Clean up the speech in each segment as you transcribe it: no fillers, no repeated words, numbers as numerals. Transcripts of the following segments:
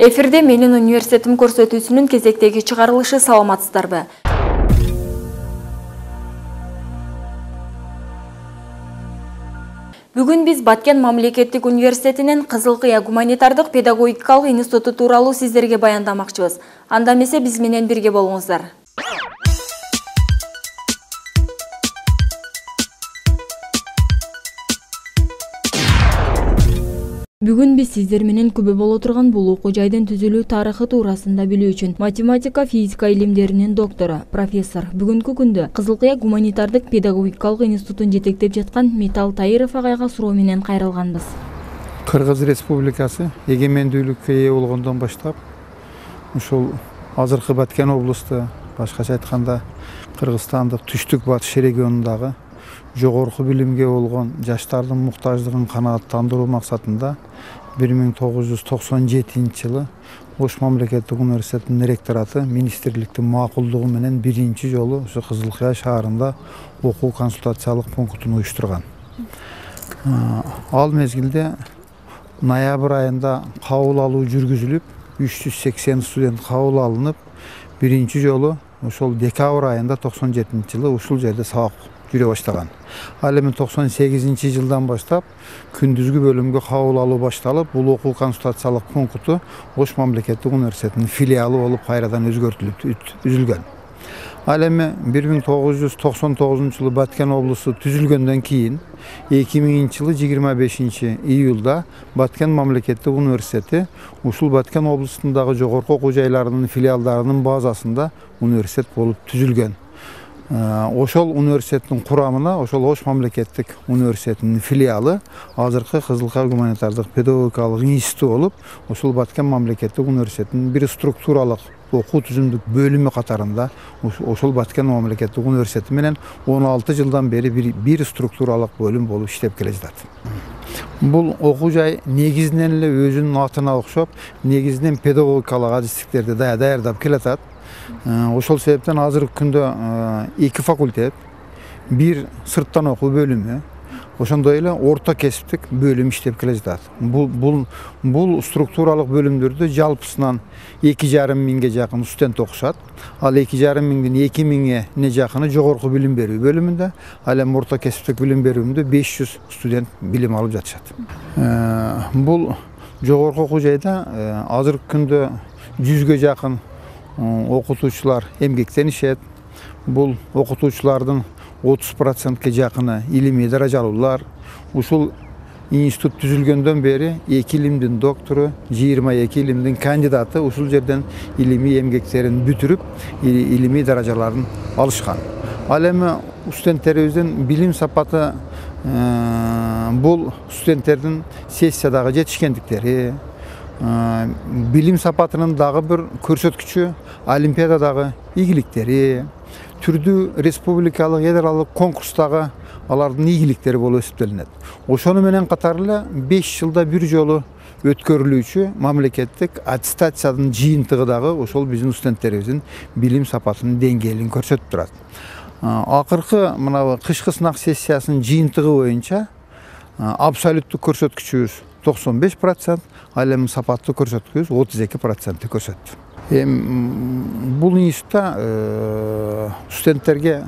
Эфирде менин университетим көрсөтүүсүнүн кезектеги чыгарылышы, саламатсыздарбы? Бүгүн биз Баткен мамлекеттик университетинин Кызылкыя гуманитардык педагогикалык институту тууралуу сиздерге баяндамакчыбыз. Анда эмесе биз менен бирге болуңуздар. Бүгүн биз сиздер менен күбө боло турган бул окуу жайдын түзүлүү тарыхы туурасында билүү үчүн математика, физика илимдеринин доктору, профессор, бүгүнкү күндө Кызылкыя гуманитардык педагогикалык институтун жетектеп жаткан Митал Таиров агайга суроо менен кайрылганбыз. Кыргыз Республикасы эгемендүүлүккө ээ болгондон баштап ушул азыркы Баткен облусту, башкача айтканда Кыргызстандык түштүк батыш регионундагы жогорку билимге болгон жаштардын муктаждыгын канааттандыруу максатында 1997-жылы Ош мамлекеттик университетинин ректораты министрликтин макулдугу менен биринчи жолу ушу Кызылкыя шаарында окуу консультациялык пунктун уюштурган. Ал мезгилде ноябрь айында кабыл алуу жүргүзүлүп, 380 студент кабыл алынып, биринчи жолу ошол декабрь айында 97-жылы ушул жерде сабак жүрө баштаган. Ал эми 98-жылдан баштап күндүзгү бөлүмгө кабыл алуу башталып, бул окуу консультациялык пункту Ош мамлекеттик университетинин филиалы болуп кайрадан өзгөртүлүп үзүлгөн. Ал эми 1999-жылы Баткен облусу түзүлгөндөн кийин 2000-жылы 25-июлда Баткен мамлекеттик университети ушул Баткен облусундагы жогорку окуу жайларынын филиалдарынын базасында университет болуп түзүлгөн. Ошол университеттин курамына ошол Ош мамлекеттик университетинин филиалы азыркы Кызылкыя гуманитардык педагогикалык институту болуп, ошол Баткен мамлекеттик университетинин бир структуралык окуу түзүмдүк бөлүмү катарында ошол Баткен мамлекеттик университети менен 16 жылдан бери бир структуралык бөлүм болуп иштеп келе жатат. Бул окуу жай негизинен эле өзүнүн атына окшоп, негизинен педагогикалык адистиктерди даярдап келатат. Ошол себептен азыркы күндө 2 факультет, бир сырттан окуу бөлүмү, ошондой эле орто кесиптик бөлүм иштеп келе жатат. Бул структуралык бөлүмдөрдө жалпысынан 2,5 миңге жакын студент окушат. Ал 2,5 миңдин 2 миңе жакыны жогорку билим берүү бөлүмүндө, ал эми орто кесиптик билим берүүмдө 500 студент билим алып жатышат. Бул жогорку окуу жайда азыркы күндө 100ге жакын окутуучулар эмгектенишет. Бул окутуучулардын 30%ке жакыны илимий даражалуулар. Ушул институт түзүлгөндөн бери 2 илимдин доктору, 22 илимдин кандидаты ушул жерден илимий эмгектерин бүтүрүп, илимий даражаларын алышкан. Ал эми студенттерибиздин билим сапаты бул студенттердин сессиядагы жетишкендиктери, билим сапатынын дагы бир көрсөткүчү олимпиададагы ийгиликтери, түрдүү республикалык эд аралык конкурстагы алардын ийгиликтери болуп эсептелинет. Ошону менен катар эле 5 жылда бир жолу өткөрүлүүчү мамлекеттик аттестациянын жыйынтыгы дагы ошол биздин студенттерибиздин билим сапатынын деңгээлин көрсөтүп турат. Акыркы мына кышкы сынак сессиясынын жыйынтыгы боюнча абсолюттук көрсөткүчүбүз 95%, ал эми сапаттуу көрсөткүчүбүз 32% көрсөттү. Бул институтта студенттерге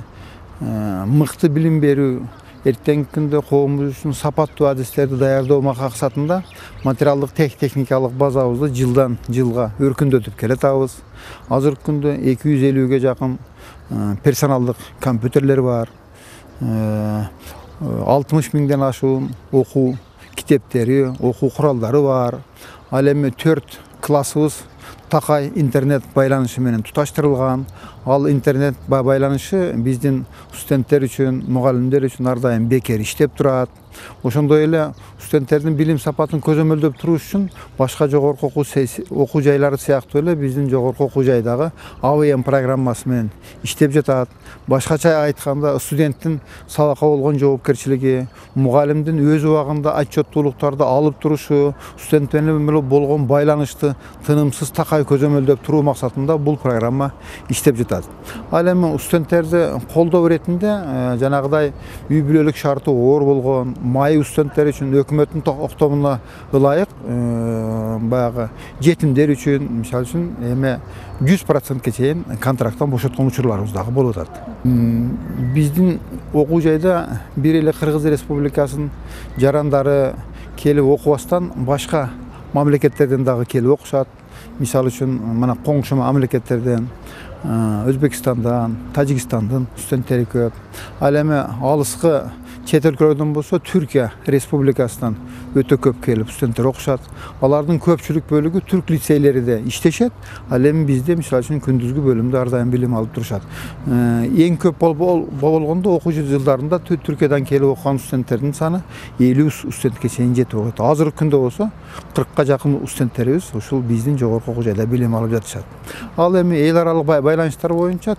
мыкты билим берүү, эртеңки күндө коомубуз үчүн сапаттуу адистерди даярдоо максатында материалдык техникалык базабызды жылдан жылга өркүндөтүп келатабыз. Азыркы күндө 250ге жакын персоналдык компьютерлер бар, 60 миңден ашуун окуу китептери, окуу куралдары бар. Ал эми 4 классыбыз такай интернет байланышы менен туташтырылган. Ал интернет байланышы биздин студенттер үчүн, мугалимдер үчүн ар дайым бекер иштеп турат. Ошондой эле студенттердин билим сапатын көзөмөлдөп туруу үчүн башка жогорку окуу жайлары сыяктуу эле биздин жогорку окуу жайдагы АВМ программасы менен иштеп жатат. Башкача айтканда студенттин сабакка болгон жоопкерчилиги, мугалимдин өз убагында отчеттуулуктарды алып турушу, студент менен болгон байланышты тынымсыз такай көзөмөлдөп туруу максатында бул программа иштеп жатат. Ал эми студенттерди колдоо иретинде жанагыдай үй бүлөлүк шарты оор болгон, майы студенттер үчүн өкмөттүн октомуна ылайык баягы жетимдер үчүн мисалы үчүн эме 100%ке чейин контракттан бошоткон учурларыбыз дагы болуп атат. Биздин окуу жайда бир эле Кыргыз Республикасынын жарандары келип окубастан башка мамлекеттерден дагы келип окушат. Мисалы үчүн мына коңшу мамлекеттерден, Өзбекстандан, Тажикстандан студенттери көп. Ал эми алыскы чет өлкөлөрдөн болсо Түркия Республикасынан өтө көп келип студенттер окушат. Алардын көпчүлүк бөлүгү түрк лицейлеринде иштешет. Ал эми бизде мисалы үчүн күндүзгү бөлүмдө ар дайым билим алып турушат. Эң көп болгондо окуу жылдарында Түркиядан келип окуган студенттердин саны 50 студентке чейин жетип атат. Азыркы күндө болсо 40ка жакын студенттерибиз ушул биздин жогорку окуу жайда билим алып жатышат. Ал эми эл аралык байланыштар боюнча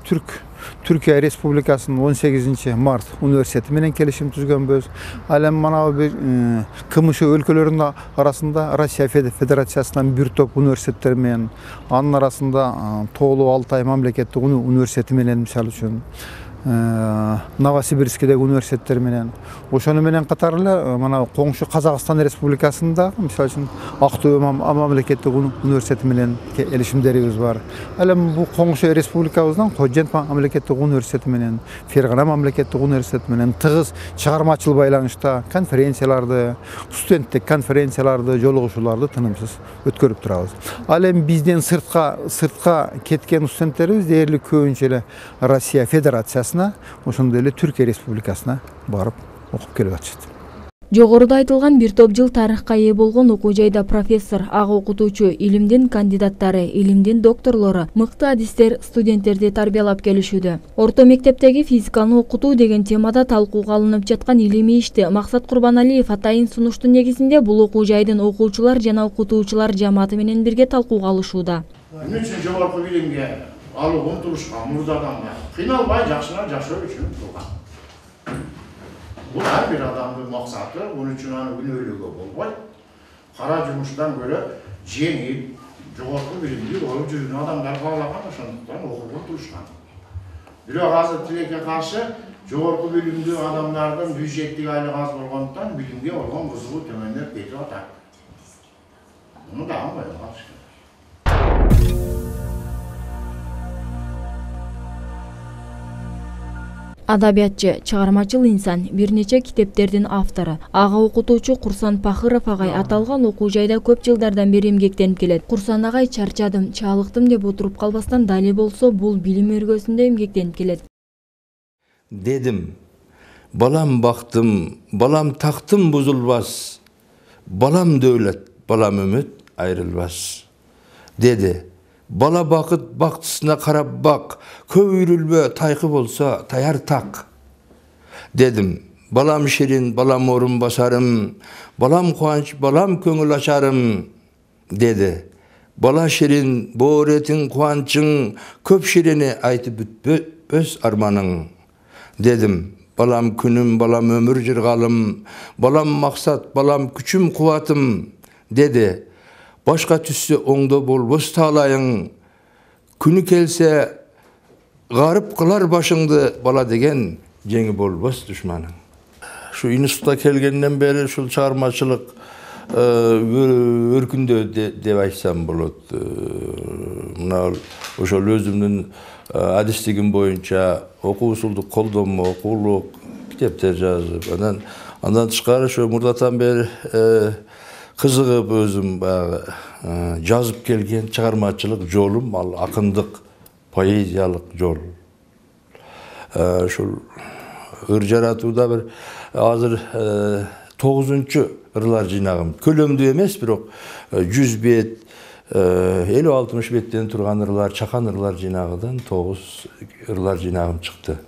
Түркия Республикасынын 18 март университети менен келишим түзгөнбүз. Ал эми мына бир КМШ өлкөлөрүнүн арасында Россия Федерациясынан бир топ университеттер менен, анын арасында Тоолуу Алтай мамлекеттик университети менен мисалы үчүн Новосибирскидеги университеттер менен, ошону менен катар эле мына коңшу Казакстан Республикасында мисалы үчүн Актөбө мамлекеттик университети менен келишимдерибиз бар. Ал эми бул коңшу республикабыздан Кожент мамлекеттик университети менен, Фергана мамлекеттик университети менен тыгыз чыгармачыл байланышта конференцияларды, студенттик конференцияларды, жолугушууларды тынымсыз өткөрүп турабыз. Ал эми бизден сыртка кеткен студенттерибиз дээрлик көбүнчө эле Россия Федерациясына, ошондой эле Түркия Республикасына барып окуп келип атышат. Жогоруда айтылган бир топ жыл тарыхка ээ болгон окуу жайда профессор, ага окутуучу, илимдин кандидаттары, илимдин докторлору, мыкты адистер студенттерди тарбиялап келишүүдө. Орто мектептеги физиканы окутуу деген темада талкууга алынып жаткан илимий ишти Максат Курбаналиев атайын сунуштун негизинде бул окуу жайдын окуучулар жана окутуучулар жамааты менен бирге талкууга алышууда. Эмне үчүн жогорку билимге алууга умтулушкан мурдадан кыйналбай жакшыраак жашоо үчүн турган. Бул ар бир адамдын максаты, бул үчүн аны үнөөлөөгө болбойт. Кара жумуштан көрө жеңил, жогорку билимдүү болуп жүргөн адамдар каалаган, ошондуктан окууга умтулушкан. Бирок азыр тилекке каршы жогорку билимдүү адамдардын бюджеттик айлыгы аз болгондуктан билимге болгон кызыгуу төмөндөп кетип атат. Муну дагы байкалыш керек. Адабиятчы, чыгармачыл инсан, бир нече китептердин автору, ага окутуучу Курсан Пахыров агай аталган окуу жайда көп жылдардан бери эмгектенип келет. Курсан агай чарчадым, чалыктым деп отуруп калбастан дали болсо бул билим өргөсүндө эмгектенип келет. Dedim, balam baktım, balam taktım buzulmaz, balam devlet, balam ümit ayrılmaz. Dedi. Bala bakıt baktısına karab bak, kövürülme taykı olsa tayar tak. Dedim, balam şirin, balam orun basarım, balam kuanç, balam köngül açarım. Dedi, bala şirin, boğretin, kuançın, köp şirini aytıp öz armanın. Dedim, balam günüm, balam ömür jırgalım, balam maksat, balam küçüm kuvatım. Dedi, başka tüssü oңdo bolbos talayın, günü kelse garip kılar başыңды bala degen jеңi bolbos düşmanın. Şu institut'a kelgenden beri şu çağırmacılık örkündö dep aytsam bolot. Mına ошол özümdün adistigim boyunca okuu usulduk koldomo, okuuluk kitepler жазып, andan tышкары şu murdatan beri kızıgıp özüm жазып kelgen çıgarmacılık jolum, al akındık, poeziyalık jol. Şol ır jaratuuda bir azır 9-nчы ırlar jinagım. Kölömdүү emes, birok 100 bet, 50-60 betten turgan ırlar, çakan ırlar jinagıdan 9 ırlar jinagım çıktı.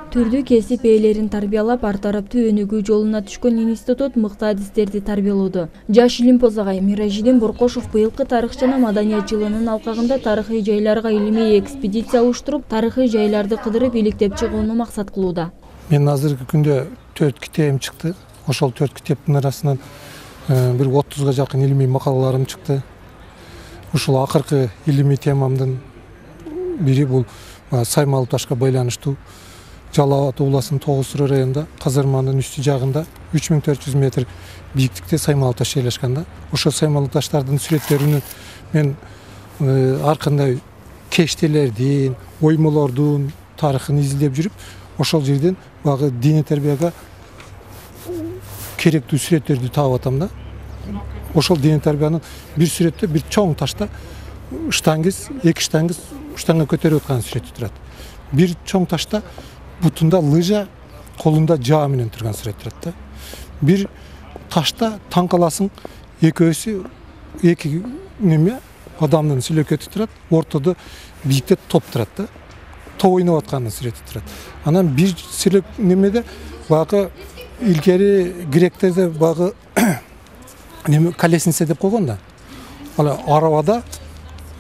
Түрдүү кесип ээлерин тарбиялап, ар тараптуу өнүгүү жолуна түшкөн институт мыкты адистерди тарбиялоодо. Жаш илимпоз агай Миражидин Боркошов быйылкы тарых жана маданият жылынын алкагында тарыхый жайларга илимий экспедиция уюштуруп, тарыхый жайларды кыдырып иликтеп чыгууну максат кылууда. Мен азыркы күндө 4 китебим чыкты. Ошол 4 китептин арасынан бир 30га жакын илимий макалаларым чыкты. Ушул акыркы илимий темамдын бири бул Саймалы Ташка байланыштуу Жалал Ата ууласынын Тогуз Суру районунда казарманын үстү жагында 3400 метр бийиктикте Саймалы Таш жайлашкан да. Ошо Саймалы Таштардын сүрөттөрүнү мен ар кандай кештелердин, оймолордун тарыхын изилдеп жүрүп, ошол жерден багы диний тарбияга керектүү сүрөттөрдү таап атам да. Ошол диний тарбиянын бир сүрөттө бир чоң ташта штангиз, эки штанга көтөрүп аткан сүрөтү турат. Бир чоң ташта бутунда лыжа, колунда жаа менен турган сүрөт турат да. Бир ташта таң каласың экөөсү эки неме адамдын сүлөкөтү турат, ортодо бийикте топ турат да. Топ ойноп атканын сүрөтү турат. Анан бир сүрөт немеде багы илгери гректерде багы неме колесница деп койгон да. Ала арабада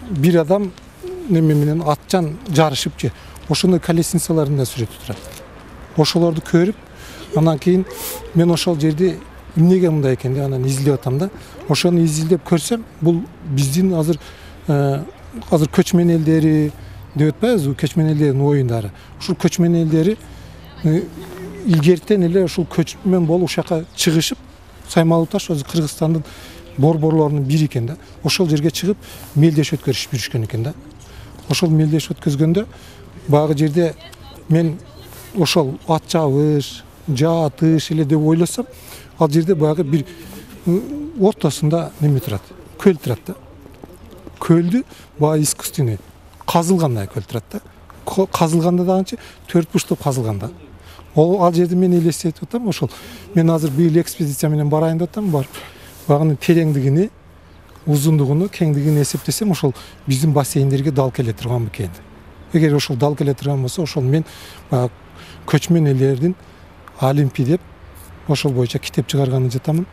бир адам неме менен атчан жарышып же. Ошондой колесницаларында сүрөтү турат. Ошолорду көрүп, анан кийин мен ошол жерди эмнеге мындай экен деп анан изилдеп атам да. Ошону изилдеп көрсөм, бул биздин азыр көчмөн элдери деп атпайбызбы, көчмөн элдердин оюндары. Ушул көчмөн элдери илгертен эле ушул көчмөн болуп ушака чыгышып, Саймалы Таш өзү Кыргызстандын борборлорунун бири экен да. Ошол жерге чыгып мелдеш өткөрүшүп жүрүшкөн экен да. Ошол мелдеш өткөзгөндө багы жерде мен ошол ат чабыш, жаа атыш эле деп ойлосом, ал жерде багы бир ортосунда неме турат, көл турат да. Көлдү багы искусственный казылгандай көл турат да. Казылганда дагычы 4 бурчтоп казылган да. Ал жерде мен элестетип атам, ошол мен азыр быйыл экспедиция менен барайын деп атам, барып багынын тереңдигини, узундугуну, кеңдигин эсептесем, ошол биздин бассейндерге дал келе турган бекен. Эгер ошол дал келе турган болсо, ошол мен көчмөн элдердин Олимпий деп ошол боюнча китеп чыгарганын жатамын.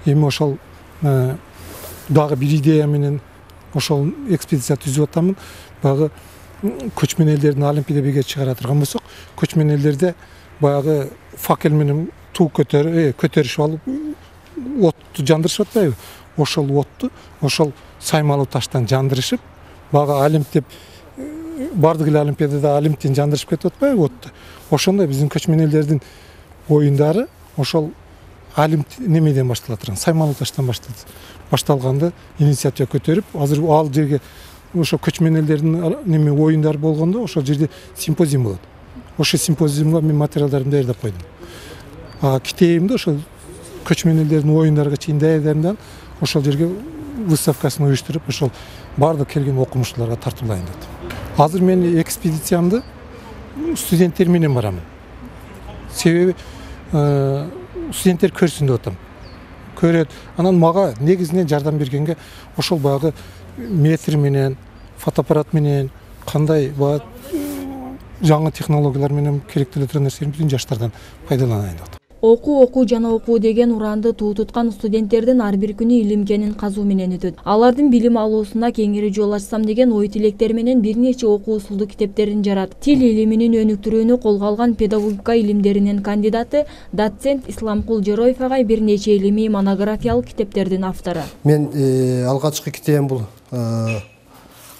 Эми ошол дагы бир идея менен ошол экспедиция түзүп атамын. Багы көчмөн элдердин Олимпий деп эгер чыгара турган болсок, көчмөн элдерде баягы факел менен туу көтөрүшүп алып отту жандырышып атпайбы? Ошол отту ошол Саймалы Таштан жандырышып, багы Олимп деп бардык эле Олимпиадада Олимптен жандырышып кетип атпайбы отту? Ошондой биздин көчмөн элдердин оюндары ошол Олимп немеден баштала турган, Саймалы Таштан башталганды инициатива көтөрүп, азыр ал жерге ошо көчмөн элдердин неме оюндары болгондо ошол жерде симпозиум болот. Ошо симпозиумга мен материалдарды даярдап койдум. Китебимде ошол көчмөн элдердин оюндарга чейин даярдаймдан ошол жерге выставкасын уюштуруп, ошол бардык келген окумуштууларга тартуулайын деп. Азыр мен экспедициямды студенттер менен барамын. Себеби студенттер көрсүн деп атам. Көрөт. Анан мага негизинен жардам бергенге ошол багы метр менен, фотоаппарат менен, кандай жаңы технологиялар менен керектеле турган нерселерди бүтүн жаштардан пайдаланайын деп атам. Окуу жана окуу деген уранды туу туткан студенттердин ар бир күнү илим кенин казуу менен өтөт. Алардын билим алуусуна кеңири жол ачсам деген ой тилектер менен бир нече окуу усулдуу китептерин жарат. Тил илиминин өнүктүрүүнү колго алган педагогика илимдеринин кандидаты доцент Исламкул Жероев агай бир нече илимий монографиялык китептердин автору. Мен алгачкы китебим бул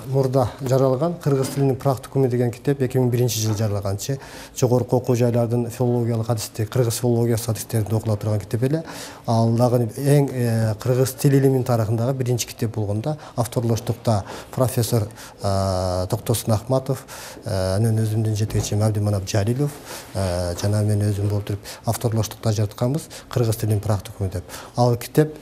мурда жаралган Кыргыз тилинин практикуму деген китеп 2001-жылы жаралганчы. Жогорку окуу жайлардын филологиялык адистик, кыргыз филологиясы адистеринде окула турган китеп эле. Ал дагы эң кыргыз тил илиминин тарыхындагы биринчи китеп болгондо авторлоштукта профессор Токтосун Ахматов, анын өзүмдүн жетекчим Абдиманап Жалилов жана мен өзүм болуп туруп авторлоштукта жаратканбыз Кыргыз тилинин практикуму деп. Ал китеп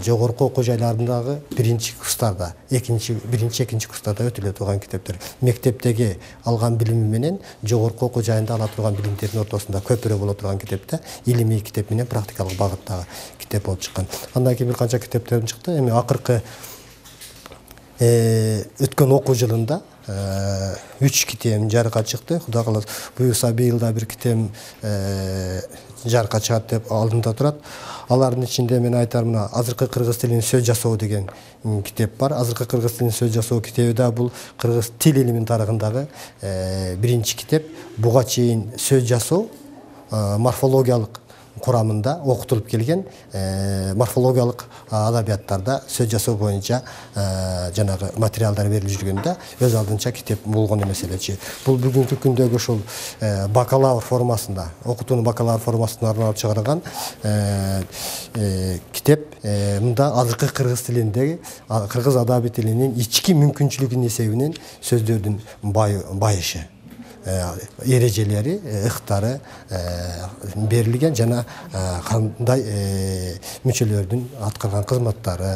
жогорку окуу жайларындагы биринчи курстарда, биринчи экинчи курстарда өтүлө турган китептер. Мектептеги алган билими менен жогорку окуу жайында ала турган билимдердин ортосунда көпүрө боло турган китепте илимий китеп менен практикалык багыттагы китеп болуп чыккан. Андан кийин бир канча китептерим чыкты. Эми акыркы өткөн окуу жылында 3 китебим жарыкка чыкты. Кудай кааласа буюрса быйыл бир китебим жарыкка чыгат деп алдымда турат. Алардын ичинде мен айтар мына азыркы кыргыз тилинин сөз жасоо деген китеп бар. Азыркы кыргыз тилинин сөз жасоо китеби да бул кыргыз тил илиминин тарыхындагы биринчи китеп. Буга чейин сөз жасоо, морфологиялык курамында окутулуп келген морфологиялык адабияттарда сөз жасоо боюнча жанагы материалдар берилип жүргөндө өз алдынча китеп болгон эмес элечи. Бул бүгүнкү күндөгү ушул бакалавр формасында, окутуунун бакалавр формасына арналып чыгарылган китеп мында азыркы кыргыз тилиндеги, кыргыз адаби тилинин ички мүмкүнчүлүгүнүн эсебинен сөздөрдүн байышы, эрежелери, ыктары берилген жана кандай мүчөлөрдүн аткарган кызматтары,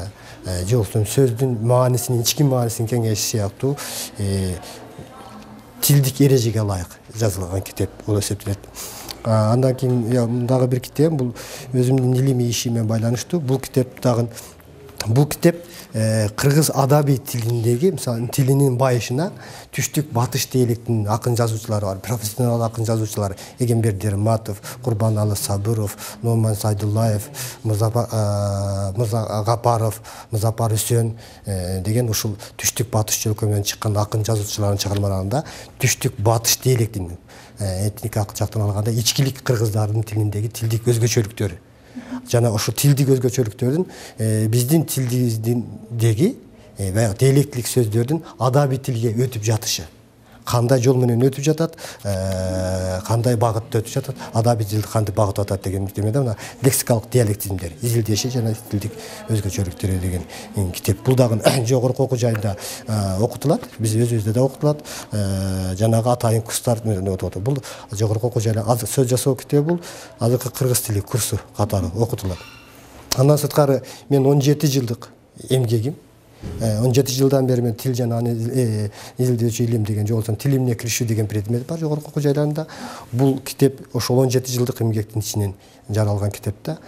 же болбосо сөздүн маанисинин, ички маанисинин кеңейиши сыяктуу тилдик эрежеге ылайык жазылган китеп болуп эсептелет. Андан кийин дагы бир китебим, бул өзүмдүн илимий ишиме байланыштуу. Бул китеп кыргыз адаби тилиндеги, мисалы, тилинин байышына түштүк батыш диалектинин акын жазуучулары бар, профессионал акын жазуучулар: Эгембер Дерматов, Курбаналы Сабыров, Номан Сайдуллаев, Мырзагапаров, Музапар Үсен деген ушул түштүк батыш жөлкөмүнөн чыккан акын жазуучулардын чыгармаларында түштүк батыш диалектинин этникалык жактан алганда ичкилик кыргыздардын тилиндеги тилдик өзгөчөлүктөрү жана ошо тилдик өзгөчөлүктөрдүн биздин тилдиңиздеги диалектилик сөздөрдүн адаби тилге өтүп жатышы, кандай жол менен өтүп жатат, кандай багытта өтүп жатат, адаби тил кантип багыт атат деген темеде мына лексикалык диалектизмдер, изилдеши жана тилдик өзгөчөлүктөрү деген китеп. Бул дагы жогорку окуу жайында окутулат, биз өзүбүздө да окутулат, жанагы атайын курстар менен окутулат. Бул жогорку окуу жайда сөз жасоо китеби, бул азыркы кыргыз тили курсу катары окутулат. Андан сырткары мен 17 жылдык эмгегим, 17 жылдан бери мен тил жана аны изилдөөчү илим деген, же болбосо тил илимине киришүү деген предмет бар жогорку окуу жайларында. Бул китеп ошол 17 жылдык эмгектин ичинен жаралган китеп да.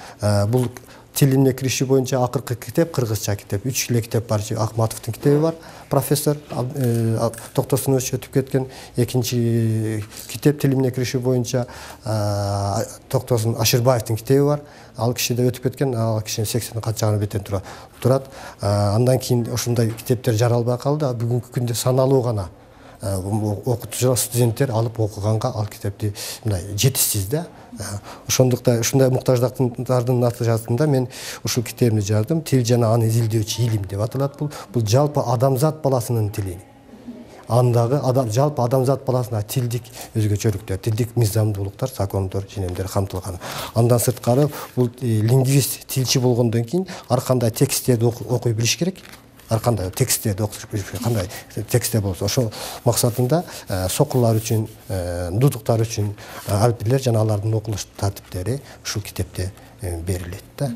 Бул тил илимине киришүү боюнча акыркы китеп кыргызча китеп. 3 эле китеп бар. Акматовдун китеби бар, профессор доктор өтүп кеткен. Экинчи китеп тил илимине киришүү боюнча доктор Ашырбаевдин китеби бар. Ал киши да өтүп кеткен, ал кишинин 80 катчаганы бетен турат. Андан кийин ошондой китептер жаралбай калды. Бүгүнкү күндө саналуу гана окутуучулар, студенттер алып окуганга ал китепти мындай жетишсиз да. Ошондуктан ушундай муктаждыктардын натыйжасында мен ушул китебимди жаздым. Тил жана аны изилдөөчү илим деп аталат. Бул жалпы адамзат баласынын тили. Андагы жалпы адамзат баласына тилдик өзгөчөлүктөр, тилдик мыйзамдуулуктар, закондор, ченемдер камтылган. Андан сырткары бул лингвист, тилчи болгондон кийин ар кандай тексттерди окуй билиш керек. Ар кандай тексттерди окуш билиш керек. Кандай тексттер болсо ошол максатында сокулар үчүн, дудуктар үчүн алфавиттер жана алардын окулуш тартиптери ушул китепте берилет да.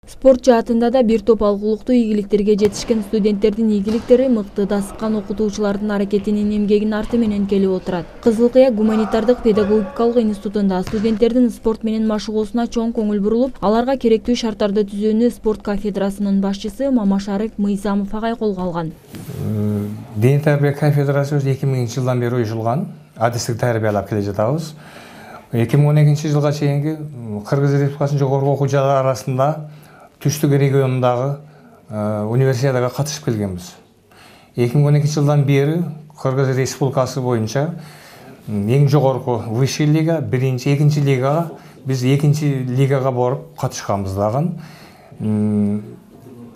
Спорт жаатында да бир топ алгылыктуу ийгиликтерге жетишкен студенттердин ийгиликтери мыкты дасыккан окутуучулардын аракетинин эмгегинин арты менен келип отурат. Кызыл Кыя гуманитардык педагогикалык институтунда студенттердин спорт менен машыгуусуна чоң көңүл бурулуп, аларга керектүү шарттарды түзүүнү спорт кафедрасынын башчысы Мамашарик Мыйзамов агай колго алган. Дене тарбия кафедрасы 2000 жылдан бери уюшулган. Адистик тарбиялап келе жатабыз. 2012 жылга чейинки Кыргыз Республикасынын жогорку окуу жайлары арасында түштүк регионундагы универсиадага катышып келгенбиз. 2012 жылдан бери Кыргыз Республикасы боюнча эң жогорку высший лига, биринчи, экинчи лигага, биз экинчи лигага барып катышканбыз дагы.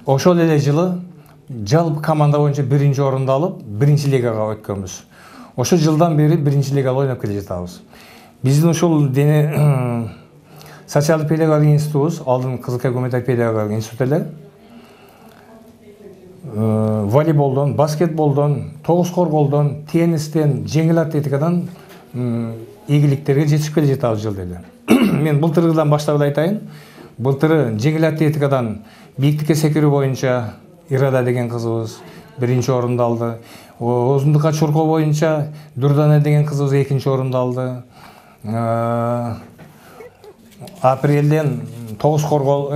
Ошол эле жылы жалпы команда боюнча биринчи орунду алып, биринчи лигага өткөнбүз. Ошол жылдан бери биринчи лигада ойноп келе жатабыз. Биздин ушул дене социалдык педагогик институтубуз, алдын Кызыл Кыя гуманитардык педагогик институт эле. Волейболдон, баскетболдон, тогуз корголдон, теннистен, жеңил атлетикадан ийгиликтерге жетишип келе жатабыз жылда эле. Мен былтыргыдан баштап айтайын. Былтыры жеңил атлетикадан бийиктикке секирүү боюнча Ирада деген кызыбыз биринчи орунду алды. Узундукка чуркоо боюнча Дурдана деген кызыбыз экинчи орунду алды. Апрелден тогуз коргол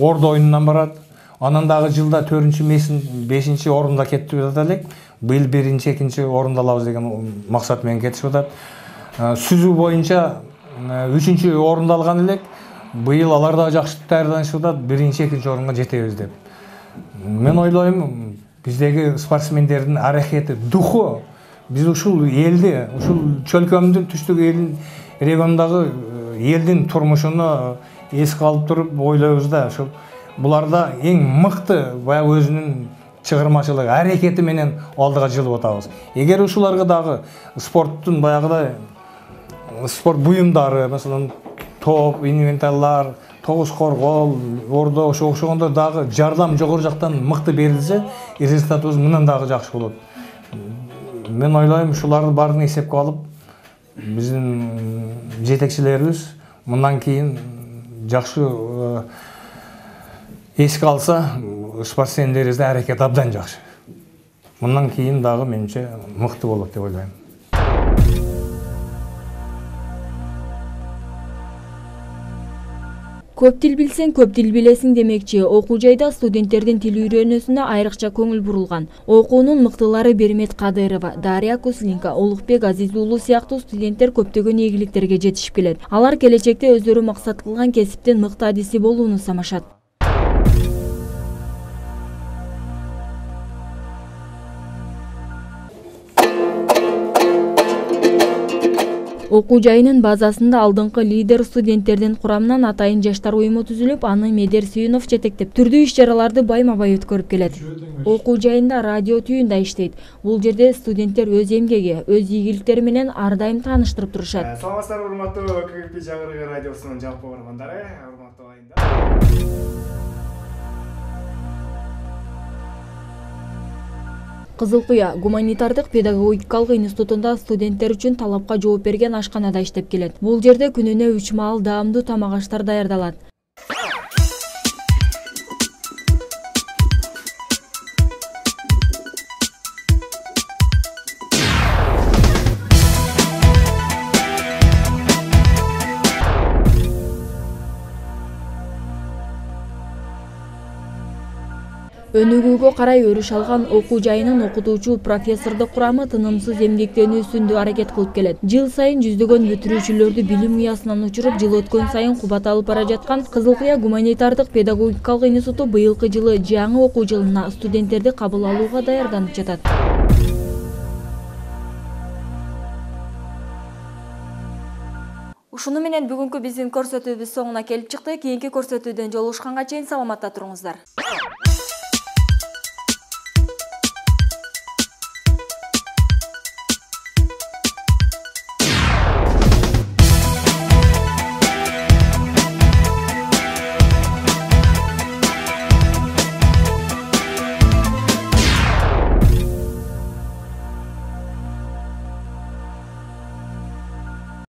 ордо оюнунан барат. Анан дагы жылда 4-5 орунда кетип жатат элек. Быйыл 1-2 орунду алабыз деген максат менен кетип жатат. Сүзүү боюнча 3 орунду алган элек. Быйыл алар да жакшы даярданышып жатат, 1-2 орунга жетебиз деп. Мен ойлойм, биздеги спортсмендердин аракети, духу, биз ушул элди, ушул чөлкөмдүн түштүк элин регионундагы елдің турмушуну эске алып туруп ойлойбуз да, ошол буларда эң мыкты баягы өзүнүн чыгармачылык аракети менен алдыга жылып атабыз. Эгер ушуларга дагы спорттун баягыдай спорт буюмдары, маселен топ, инвентарлар, тогуз коргол, ордо окшогондо дагы жардам жогору жактан мыкты берилсе, результатыбыз мындан дагы жакшы болот. Мен ойлойм, ушуларды баарын эсепке алып, биздин жетекчилерибиз мындан кийин жакшы эске алса, спортсмендерибизде аракет абдан жакшы. Мындан кийин дагы менимче мыкты болот деп ойлойм. Көп тил билсең, көп тил билесиң демекчи, окуу жайда студенттердин тил үйрөнүүсүнө айрыкча көңүл бурулган. Окуунун мыктылары Бермет Кадырова, Дарья Куслинка, Улукбек Азиз уулу сыяктуу студенттер көптөгөн ийгиликтерге жетишип келет. Алар келечекте өздөрү максат кылган кесиптин мыкты адиси болууну самашат. Окуу жайынын базасында алдыңкы лидер студенттердин курамынан атайын жаштар уюму түзүлүп, аны Медер Сүйүнов жетектеп, түрдүү иш-чараларды байма-бай өткөрүп келет. Окуу жайында радио түйүн да иштейт. Бул жерде студенттер өз эмгеги, өз ийгиликтери менен ар дайым тааныштырып турушат. Саламатсыздар, урматтуу КГП Жагыры радиосунун жалпы көрөрмандары, урматтуу айында. Кызыл Куя гуманитардык педагогикалык институтунда студенттер үчүн талапка жооп берген ашканада иштеп келет. Бул жерде күнүнө 3 маал даамдуу тамак аштар даярдалат. Өнүгүүгө карай өрүш алган окуу жайынын окутуучу профессордук курамы тынымсыз эмгектенүүсүндө аракет кылып келет. Жыл сайын жүздөгөн бүтүрүүчүлөрдү билим уясынан учуруп, жыл өткөн сайын кубат алып бара жаткан Кызыл Куя гуманитардык педагогикалык институту быйылкы жылы жаңы окуу жылына студенттерди кабыл алууга даярданып жатат. Ушуну менен бүгүнкү биздин көрсөтүүбүз соңуна келип чыкты. Кийинки көрсөтүүдөн жолугушканга чейин саламатта туруңуздар.